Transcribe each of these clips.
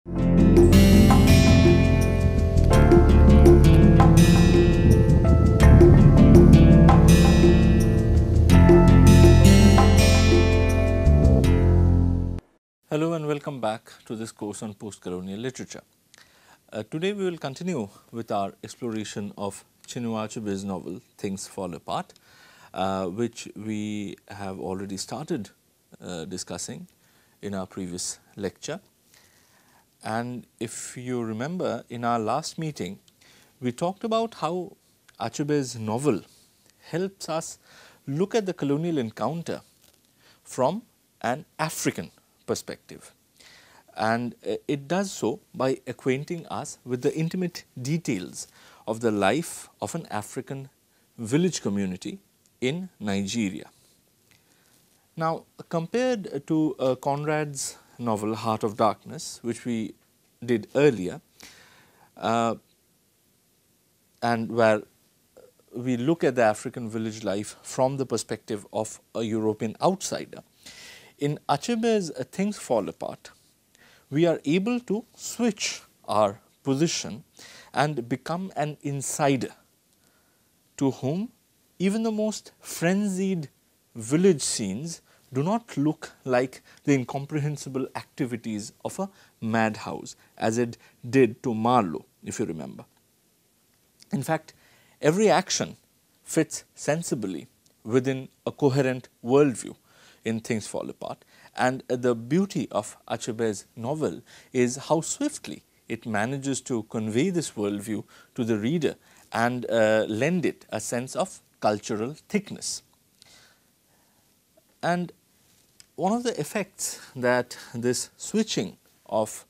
Hello and welcome back to this course on postcolonial literature. Today we will continue with our exploration of Chinua Achebe's novel Things Fall Apart, which we have already started discussing in our previous lecture. And if you remember, in our last meeting we talked about how Achebe's novel helps us look at the colonial encounter from an African perspective, and it does so by acquainting us with the intimate details of the life of an African village community in Nigeria. Now, compared to Conrad's novel Heart of Darkness, which we did earlier, and where we look at the African village life from the perspective of a European outsider, in Achebe's Things Fall Apart, we are able to switch our position and become an insider to whom even the most frenzied village scenes do not look like the incomprehensible activities of a madhouse, as it did to Marlowe, if you remember. In fact, every action fits sensibly within a coherent worldview in Things Fall Apart, and the beauty of Achebe's novel is how swiftly it manages to convey this worldview to the reader and lend it a sense of cultural thickness. And one of the effects that this switching of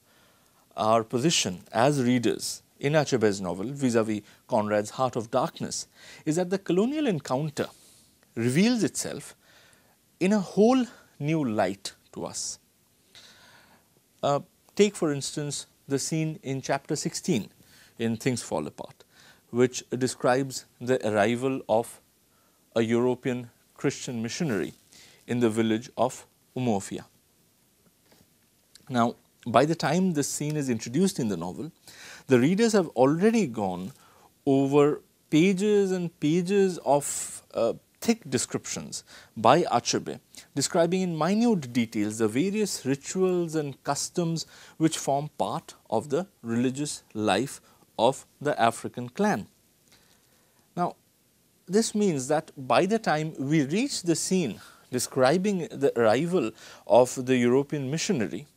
our position as readers in Achebe's novel vis-a-vis Conrad's Heart of Darkness is that the colonial encounter reveals itself in a whole new light to us. Take for instance the scene in chapter 16 in Things Fall Apart, which describes the arrival of a European Christian missionary in the village of Umuofia. Now, by the time this scene is introduced in the novel, the readers have already gone over pages and pages of thick descriptions by Achebe, describing in minute details the various rituals and customs which form part of the religious life of the African clan. Now, this means that by the time we reach the scene describing the arrival of the European missionary,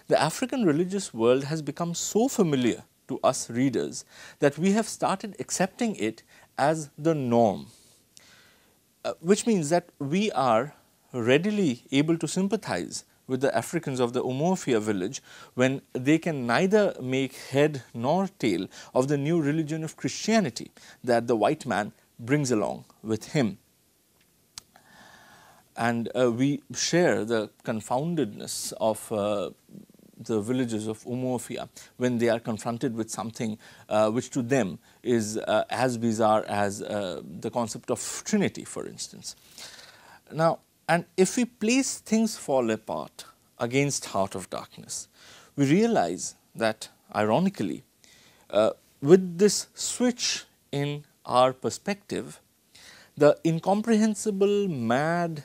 the African religious world has become so familiar to us readers that we have started accepting it as the norm. Which means that we are readily able to sympathize with the Africans of the Umuofia village when they can neither make head nor tail of the new religion of Christianity that the white man brings along with him. And we share the confoundedness of the villagers of Umuofia when they are confronted with something which to them is as bizarre as the concept of Trinity, for instance. Now, and if we place Things Fall Apart against Heart of Darkness, we realize that ironically, with this switch in our perspective, the incomprehensible, mad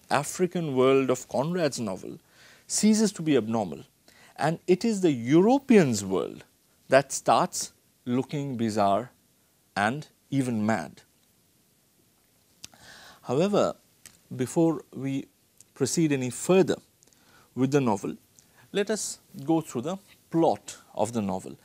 African world of Conrad's novel ceases to be abnormal, and it is the European's world that starts looking bizarre and even mad. However, before we proceed any further with the novel, let us go through the plot of the novel.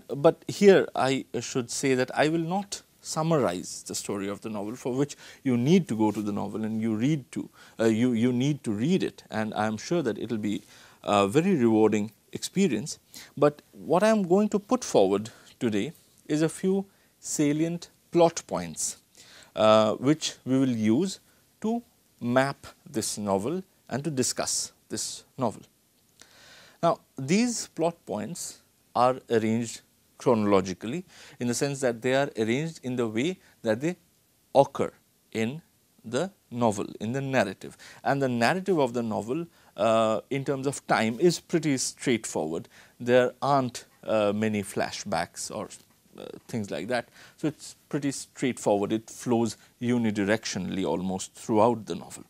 But here I should say that I will not summarize the story of the novel, for which you need to go to the novel and you need to read it, and I am sure that it will be a very rewarding experience. But what I am going to put forward today is a few salient plot points which we will use to map this novel and to discuss this novel. Now, these plot points are arranged chronologically, in the sense that they are arranged in the way that they occur in the novel, in the narrative, and the narrative of the novel in terms of time is pretty straightforward. There aren't many flashbacks or things like that. So, it is pretty straightforward. It flows unidirectionally almost throughout the novel.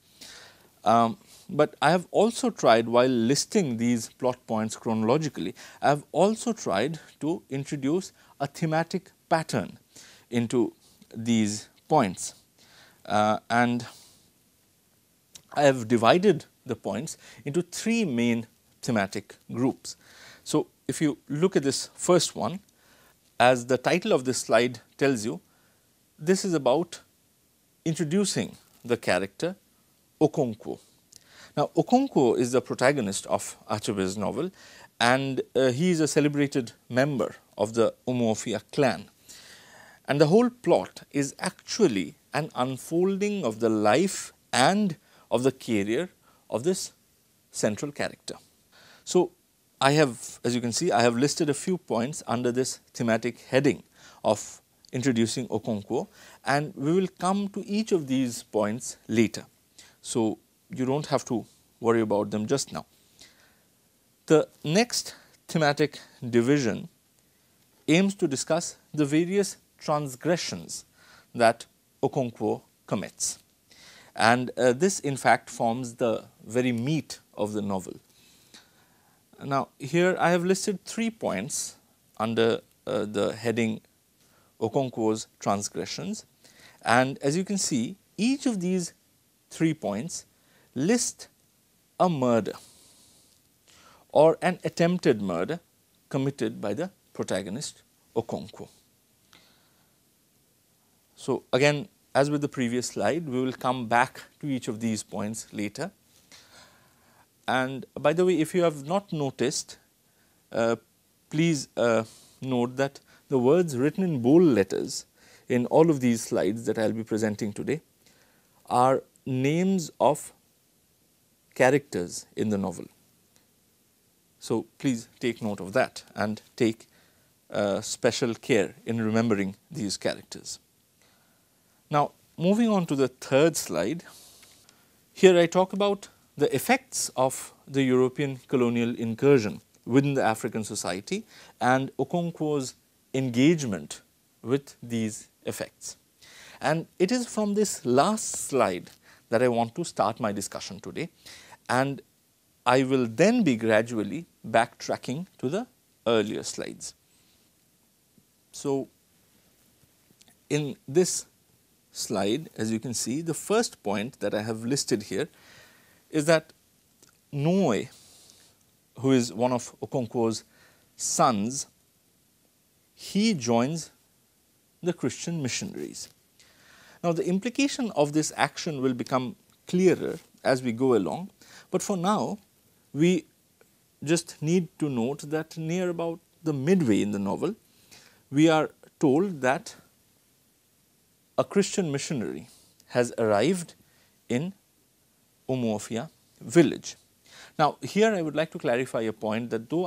But I have also tried, while listing these plot points chronologically, I have also tried to introduce a thematic pattern into these points. And I have divided the points into three main thematic groups. So, if you look at this first one, as the title of this slide tells you, this is about introducing the character Okonkwo. Now, Okonkwo is the protagonist of Achebe's novel, and he is a celebrated member of the Umuofia clan. And the whole plot is actually an unfolding of the life and of the career of this central character. So, I have, as you can see, I have listed a few points under this thematic heading of introducing Okonkwo, and we will come to each of these points later. So, you do not have to worry about them just now. The next thematic division aims to discuss the various transgressions that Okonkwo commits, and this in fact forms the very meat of the novel. Now, here I have listed 3 points under the heading Okonkwo's transgressions, and as you can see, each of these 3 points list a murder or an attempted murder committed by the protagonist Okonkwo. So, again, as with the previous slide, we will come back to each of these points later. And by the way, if you have not noticed, please note that the words written in bold letters in all of these slides that I will be presenting today are names of characters in the novel. So, please take note of that and take special care in remembering these characters. Now, moving on to the third slide, here I talk about the effects of the European colonial incursion within the African society and Okonkwo's engagement with these effects. And it is from this last slide that I want to start my discussion today, and I will then be gradually backtracking to the earlier slides. So, in this slide, as you can see, the first point that I have listed here is that Noe, who is one of Okonkwo's sons, he joins the Christian missionaries. Now, the implication of this action will become clearer as we go along, but for now, we just need to note that near about the midway in the novel, we are told that a Christian missionary has arrived in Umuofia village. Now, here I would like to clarify a point that though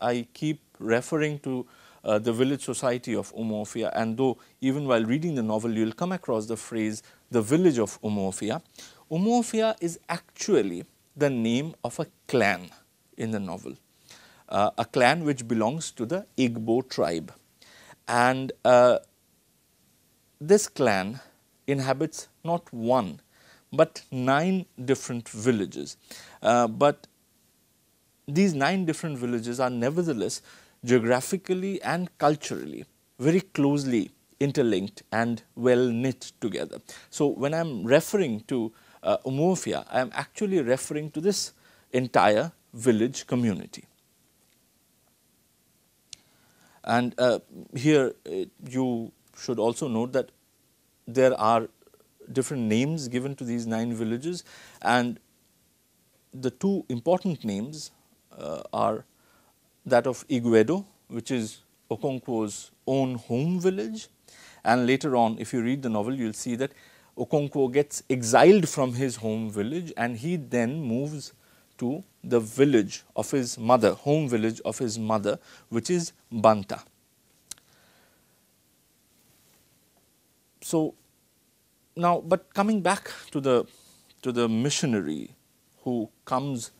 I keep referring to the village society of Umuofia, and though even while reading the novel you will come across the phrase the village of Umuofia, Umuofia is actually the name of a clan in the novel, a clan which belongs to the Igbo tribe, and this clan inhabits not one but 9 different villages, but these 9 different villages are nevertheless geographically and culturally very closely interlinked and well knit together. So, when I am referring to Umuofia, I am actually referring to this entire village community. And here you should also note that there are different names given to these 9 villages, and the 2 important names are that of Igwedo, which is Okonkwo's own home village, and later on if you read the novel you will see that Okonkwo gets exiled from his home village and he then moves to the village of his mother, home village of his mother, which is Banta. So, now, but coming back to the missionary who comes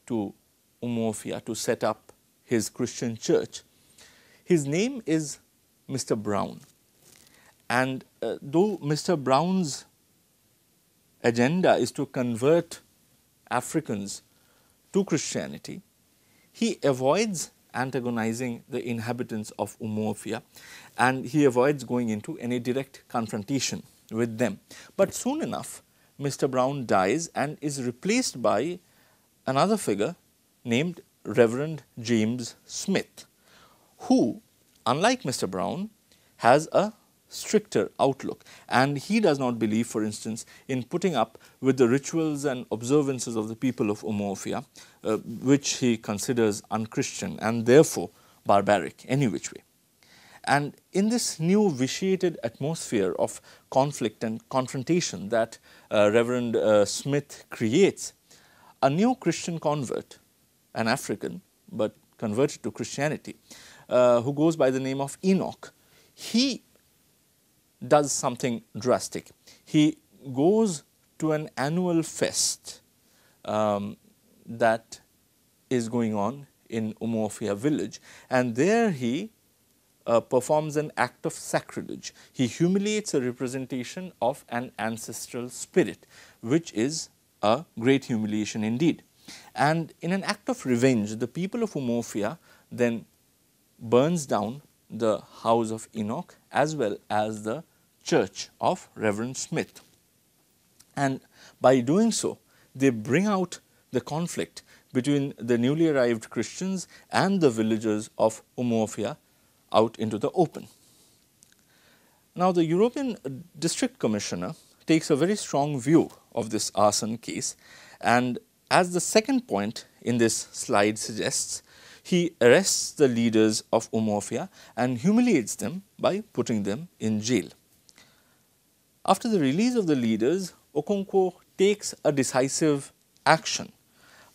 to Umuofia to set up his Christian church. His name is Mr. Brown, and though Mr. Brown's agenda is to convert Africans to Christianity, he avoids antagonizing the inhabitants of Umuofia, and he avoids going into any direct confrontation with them. But soon enough, Mr. Brown dies and is replaced by another figure named Reverend James Smith, who, unlike Mr. Brown, has a stricter outlook, and he does not believe, for instance, in putting up with the rituals and observances of the people of Umuofia, which he considers unchristian and therefore barbaric any which way. And in this new vitiated atmosphere of conflict and confrontation that Reverend Smith creates, a new Christian convert, an African but converted to Christianity, who goes by the name of Enoch, he does something drastic. He goes to an annual fest that is going on in Umuofia village, and there he performs an act of sacrilege. He humiliates a representation of an ancestral spirit, which is a great humiliation indeed. And in an act of revenge, the people of Umuofia then burns down the house of Enoch as well as the church of Reverend Smith. And by doing so, they bring out the conflict between the newly arrived Christians and the villagers of Umuofia out into the open. Now, the European District Commissioner takes a very strong view of this arson case, and as the second point in this slide suggests, he arrests the leaders of Umuofia and humiliates them by putting them in jail. After the release of the leaders, Okonkwo takes a decisive action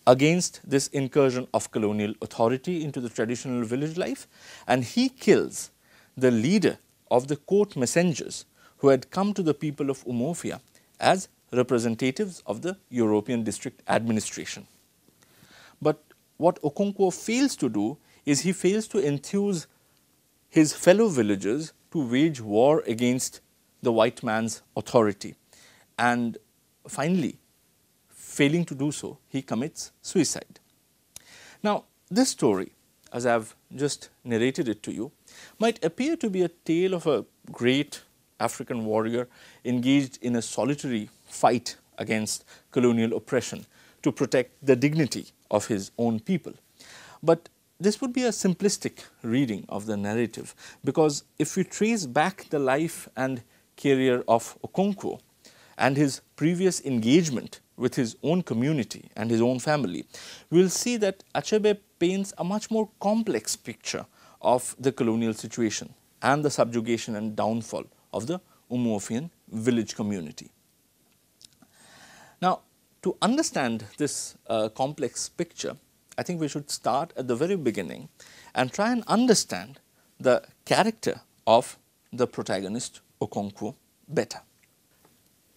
against this incursion of colonial authority into the traditional village life, and he kills the leader of the court messengers who had come to the people of Umuofia as representatives of the European District Administration. But what Okonkwo fails to do is he fails to enthuse his fellow villagers to wage war against the white man's authority, and finally, failing to do so, he commits suicide. Now, this story, as I have just narrated it to you, might appear to be a tale of a great African warrior engaged in a solitary fight against colonial oppression to protect the dignity of his own people. But this would be a simplistic reading of the narrative, because if we trace back the life and career of Okonkwo and his previous engagement with his own community and his own family, we will see that Achebe paints a much more complex picture of the colonial situation and the subjugation and downfall of the Umuofian village community. Now, to understand this complex picture, I think we should start at the very beginning and try and understand the character of the protagonist Okonkwo better.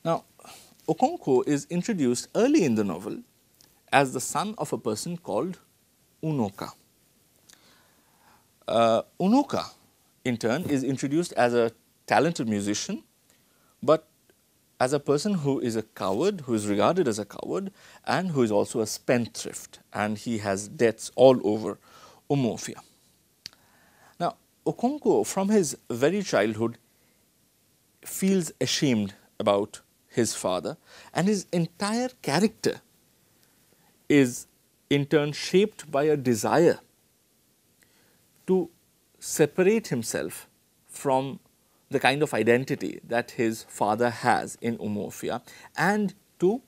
Now, Okonkwo is introduced early in the novel as the son of a person called Unoka. Unoka, in turn, is introduced as a talented musician, but as a person who is a coward, who is regarded as a coward, and who is also a spendthrift, and he has debts all over Umuofia. Now, Okonkwo, from his very childhood, feels ashamed about his father, and his entire character is in turn shaped by a desire to separate himself from the kind of identity that his father has in Umuofia, and to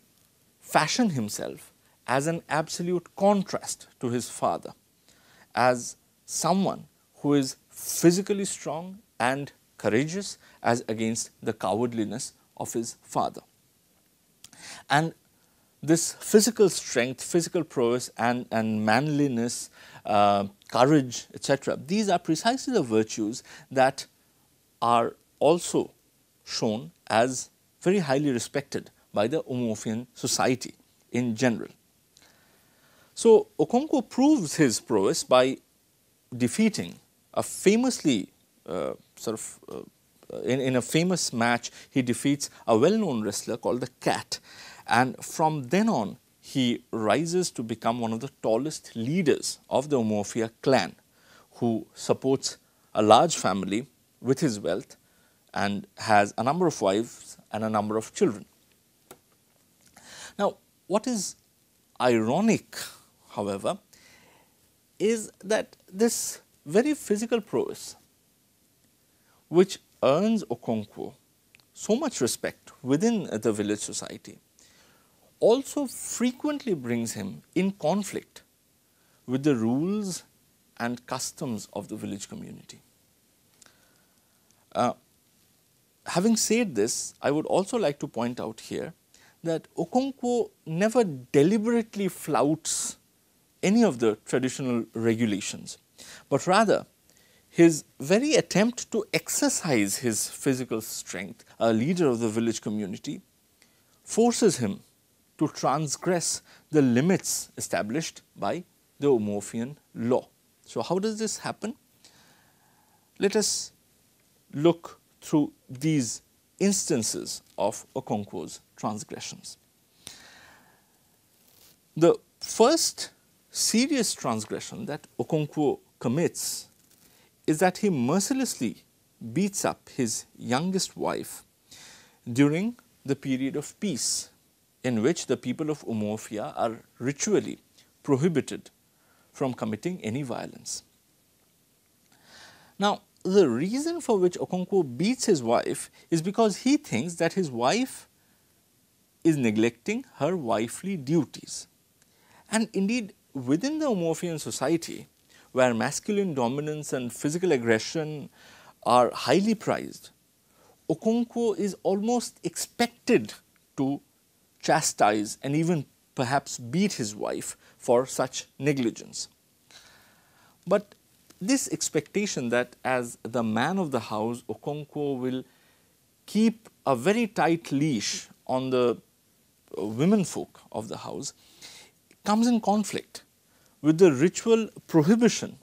fashion himself as an absolute contrast to his father, as someone who is physically strong and courageous as against the cowardliness of his father. And this physical strength, physical prowess and manliness, courage, etc., these are precisely the virtues that are also shown as very highly respected by the Umuofian society in general. So, Okonkwo proves his prowess by defeating a famously in a famous match, he defeats a well-known wrestler called the Cat, and from then on he rises to become one of the tallest leaders of the Umuofia clan, who supports a large family with his wealth and has a number of wives and a number of children. Now, what is ironic, however, is that this very physical prowess, which earns Okonkwo so much respect within the village society, also frequently brings him in conflict with the rules and customs of the village community. Having said this, I would also like to point out here that Okonkwo never deliberately flouts any of the traditional regulations, but rather his very attempt to exercise his physical strength, a leader of the village community, forces him to transgress the limits established by the Umuofian law. So, how does this happen? Let us look through these instances of Okonkwo's transgressions. The first serious transgression that Okonkwo commits is that he mercilessly beats up his youngest wife during the period of peace, in which the people of Umuofia are ritually prohibited from committing any violence. Now, the reason for which Okonkwo beats his wife is because he thinks that his wife is neglecting her wifely duties. And indeed, within the Umuofian society, where masculine dominance and physical aggression are highly prized, Okonkwo is almost expected to chastise and even perhaps beat his wife for such negligence. But this expectation that as the man of the house, Okonkwo will keep a very tight leash on the women folk of the house comes in conflict with the ritual prohibition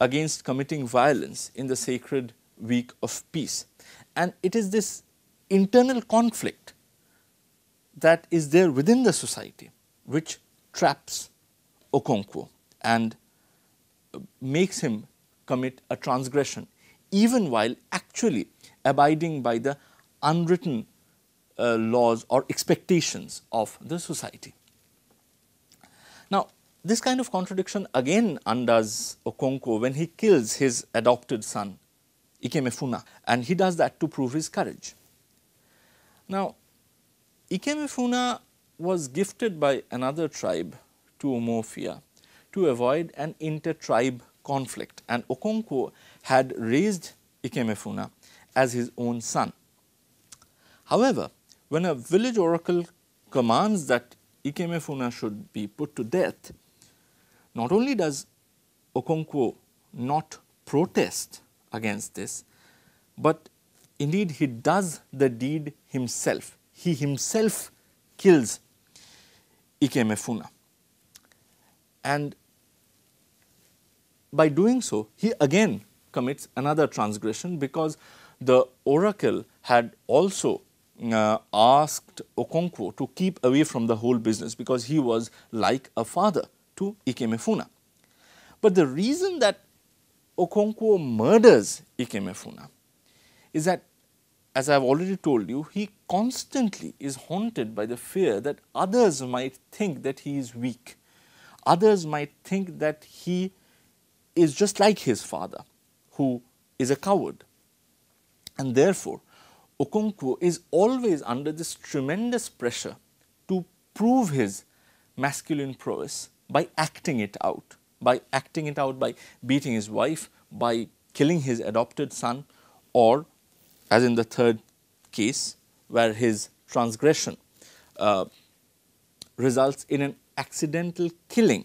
against committing violence in the sacred week of peace. And it is this internal conflict that is there within the society which traps Okonkwo and makes him commit a transgression, even while actually abiding by the unwritten laws or expectations of the society. Now, this kind of contradiction again undoes Okonkwo when he kills his adopted son, Ikemefuna, and he does that to prove his courage. Now, Ikemefuna was gifted by another tribe to Umuofia to avoid an inter-tribe conflict, and Okonkwo had raised Ikemefuna as his own son. However, when a village oracle commands that Ikemefuna should be put to death, not only does Okonkwo not protest against this, but indeed he does the deed himself. He himself kills Ikemefuna, and by doing so, he again commits another transgression, because the oracle had also asked Okonkwo to keep away from the whole business, because he was like a father to Ikemefuna. But the reason that Okonkwo murders Ikemefuna is that, as I have already told you, he constantly is haunted by the fear that others might think that he is weak. Others might think that he is just like his father, who is a coward. And therefore, Okonkwo is always under this tremendous pressure to prove his masculine prowess by acting it out, by beating his wife, by killing his adopted son, or, as in the third case, where his transgression results in an accidental killing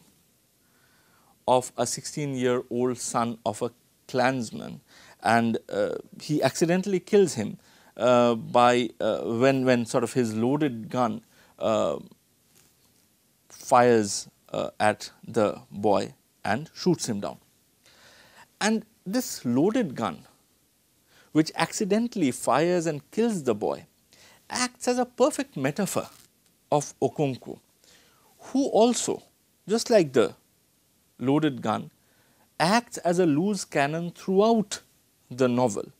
of a 16-year-old son of a clansman, and he accidentally kills him when sort of his loaded gun fires at the boy and shoots him down. And this loaded gun, which accidentally fires and kills the boy, acts as a perfect metaphor of Okonkwo, who also, just like the loaded gun, acts as a loose cannon throughout the novel,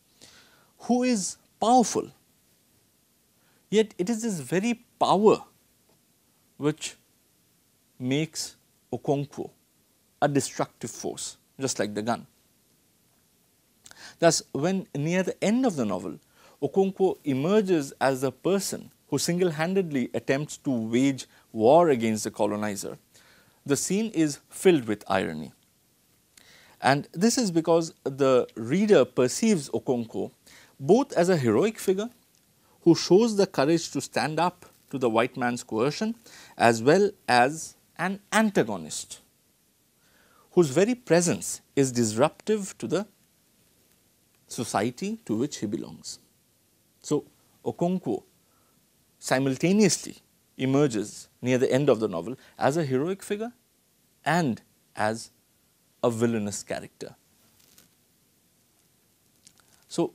who is powerful. Yet it is this very power which makes Okonkwo a destructive force, just like the gun. Thus, when near the end of the novel, Okonkwo emerges as a person who single-handedly attempts to wage war against the colonizer, the scene is filled with irony. And this is because the reader perceives Okonkwo both as a heroic figure who shows the courage to stand up to the white man's coercion, as well as an antagonist whose very presence is disruptive to the society to which he belongs. So, Okonkwo simultaneously emerges near the end of the novel as a heroic figure and as a villainous character. So,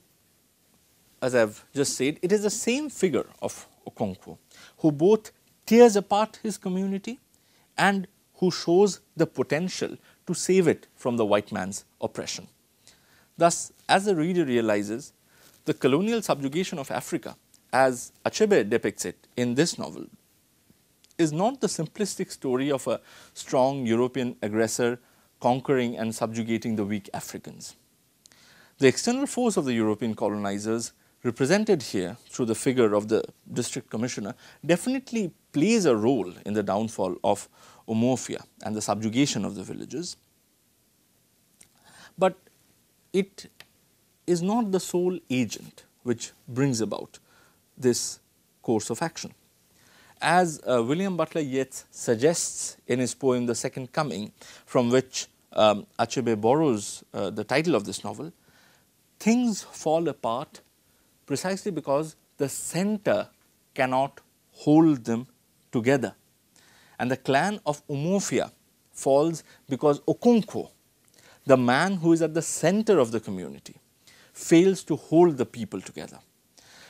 as I have just said, it is the same figure of Okonkwo who both tears apart his community and who shows the potential to save it from the white man's oppression. Thus, as the reader realizes, the colonial subjugation of Africa, as Achebe depicts it in this novel, is not the simplistic story of a strong European aggressor conquering and subjugating the weak Africans. The external force of the European colonizers, represented here through the figure of the district commissioner, definitely plays a role in the downfall of Umuofia and the subjugation of the villages. But it is not the sole agent which brings about this course of action. As William Butler Yeats suggests in his poem The Second Coming, from which Achebe borrows the title of this novel, things fall apart precisely because the center cannot hold them together. And the clan of Umuofia falls because Okonkwo, the man who is at the center of the community, fails to hold the people together.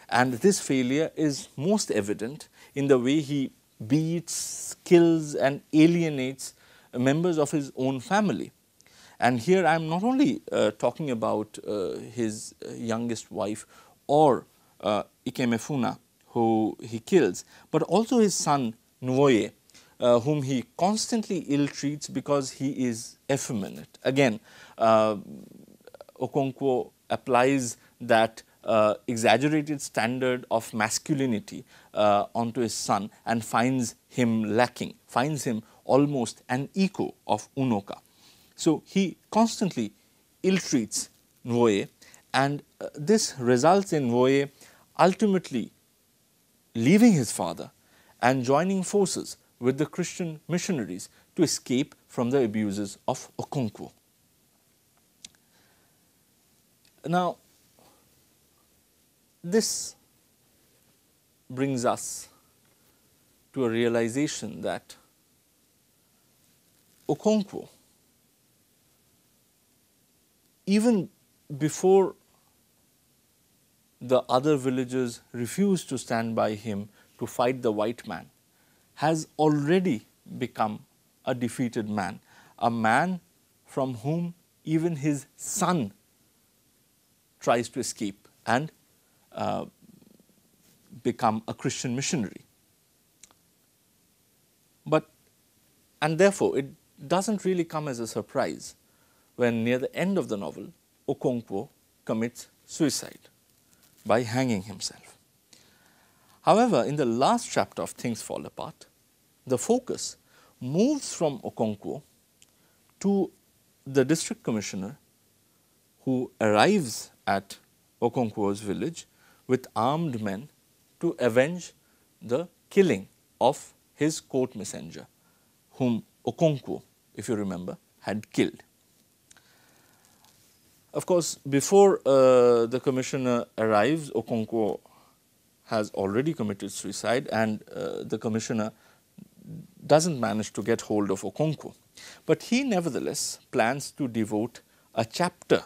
And this failure is most evident in the way he beats, kills and alienates members of his own family. And here I am not only talking about his youngest wife or Ikemefuna, who he kills, but also his son Nwoye, whom he constantly ill-treats because he is effeminate. Again, Okonkwo applies that exaggerated standard of masculinity onto his son and finds him lacking, finds him almost an echo of Unoka. So, he constantly ill-treats Nwoye, and this results in Nwoye ultimately leaving his father and joining forces with the Christian missionaries to escape from the abuses of Okonkwo. Now, this brings us to a realization that Okonkwo, even before the other villagers refused to stand by him to fight the white man, has already become a defeated man, a man from whom even his son tries to escape and become a Christian missionary. And therefore, it doesn't really come as a surprise when near the end of the novel, Okonkwo commits suicide by hanging himself. However, in the last chapter of Things Fall Apart, the focus moves from Okonkwo to the district commissioner, who arrives at Okonkwo's village with armed men to avenge the killing of his court messenger, whom Okonkwo, if you remember, had killed. Of course, before the commissioner arrives, Okonkwo has already committed suicide, and the commissioner doesn't manage to get hold of Okonkwo. But he nevertheless plans to devote a chapter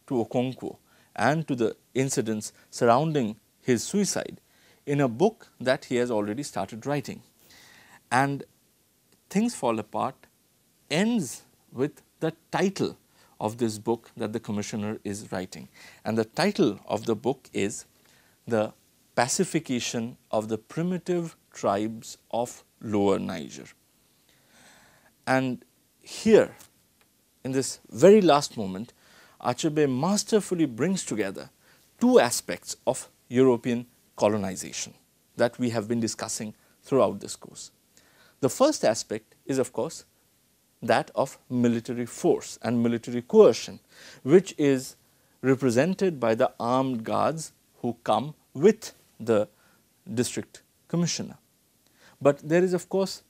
to Okonkwo and to the incidents surrounding his suicide in a book that he has already started writing. And Things Fall Apart ends with the title of this book that the commissioner is writing. And the title of the book is The Pacification of the Primitive Tribes of Lower Niger. And here, in this very last moment, Achebe masterfully brings together two aspects of European colonization that we have been discussing throughout this course. The first aspect is, of course, that of military force and military coercion, which is represented by the armed guards who come with the district commissioner. But there is, of course,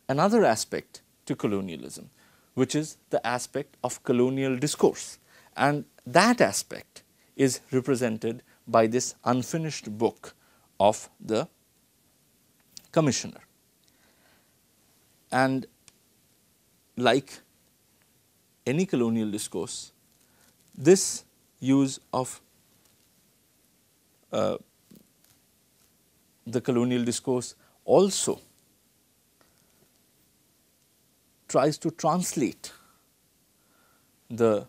another aspect to colonialism, which is the aspect of colonial discourse. And that aspect is represented by this unfinished book of the commissioner. And like any colonial discourse, this use of the colonial discourse also tries to translate the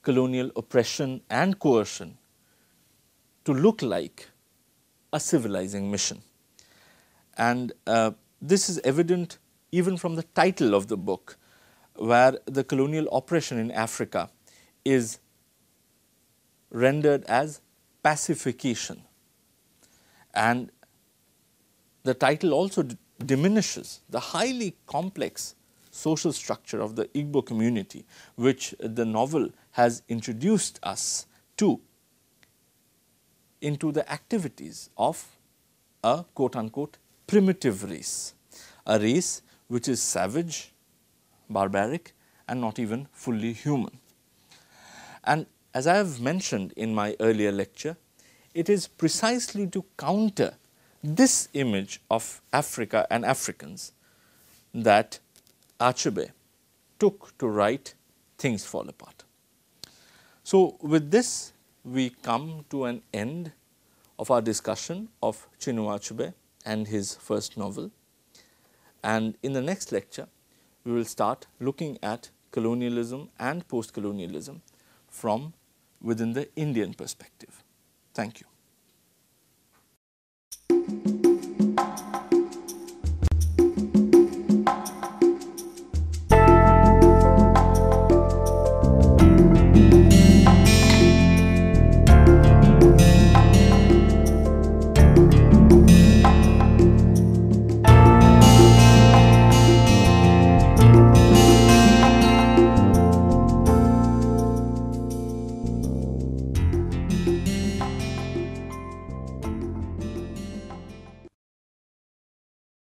colonial oppression and coercion to look like a civilizing mission. And this is evident even from the title of the book, where the colonial oppression in Africa is rendered as pacification. And the title also diminishes the highly complex social structure of the Igbo community, which the novel has introduced us to, into the activities of a quote-unquote primitive race, a race which is savage, barbaric, and not even fully human. And as I have mentioned in my earlier lecture, it is precisely to counter this image of Africa and Africans that Achebe took to write Things Fall Apart. So with this, we come to an end of our discussion of Chinua Achebe and his first novel. And in the next lecture, we will start looking at colonialism and post-colonialism from within the Indian perspective. Thank you.